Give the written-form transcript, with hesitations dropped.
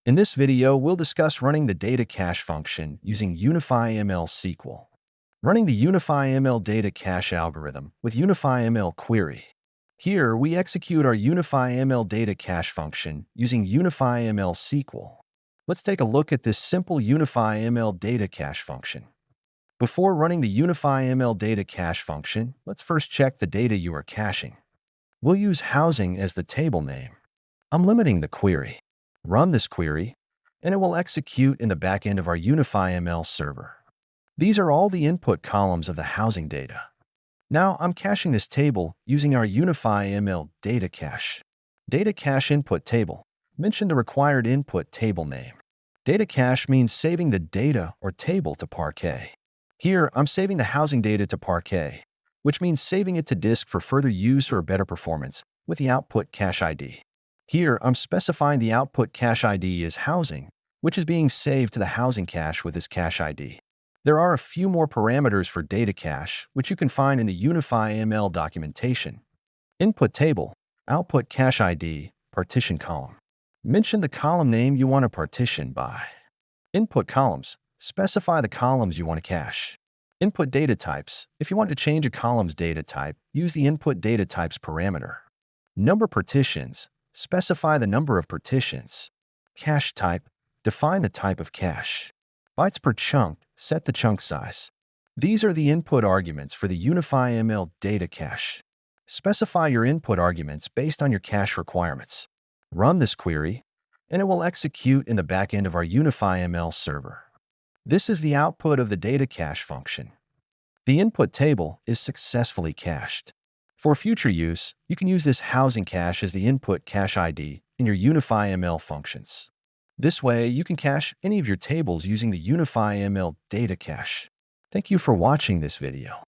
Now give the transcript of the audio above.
In this video, we'll discuss running the data cache function using UnifyML SQL. Running the UnifyML data cache algorithm with UnifyML query. Here, we execute our UnifyML data cache function using UnifyML SQL. Let's take a look at this simple UnifyML data cache function. Before running the UnifyML data cache function, let's first check the data you are caching. We'll use housing as the table name. I'm limiting the query. Run this query, and it will execute in the backend of our UnifyML server. These are all the input columns of the housing data. Now I'm caching this table using our UnifyML data cache. Data cache input table. Mention the required input table name. Data cache means saving the data or table to Parquet. Here, I'm saving the housing data to Parquet, which means saving it to disk for further use or better performance with the output cache ID. Here, I'm specifying the output cache ID as housing, which is being saved to the housing cache with this cache ID. There are a few more parameters for data cache, which you can find in the UnifyML documentation. Input table, output cache ID, partition column. Mention the column name you want to partition by. Input columns, specify the columns you want to cache. Input data types, if you want to change a column's data type, use the input data types parameter. Number partitions, specify the number of partitions. Cache type, define the type of cache. Bytes per chunk, set the chunk size. These are the input arguments for the UnifyML data cache. Specify your input arguments based on your cache requirements. Run this query, and it will execute in the backend of our UnifyML server. This is the output of the data cache function. The input table is successfully cached. For future use, you can use this housing cache as the input cache ID in your UnifyML functions. This way, you can cache any of your tables using the UnifyML data cache. Thank you for watching this video.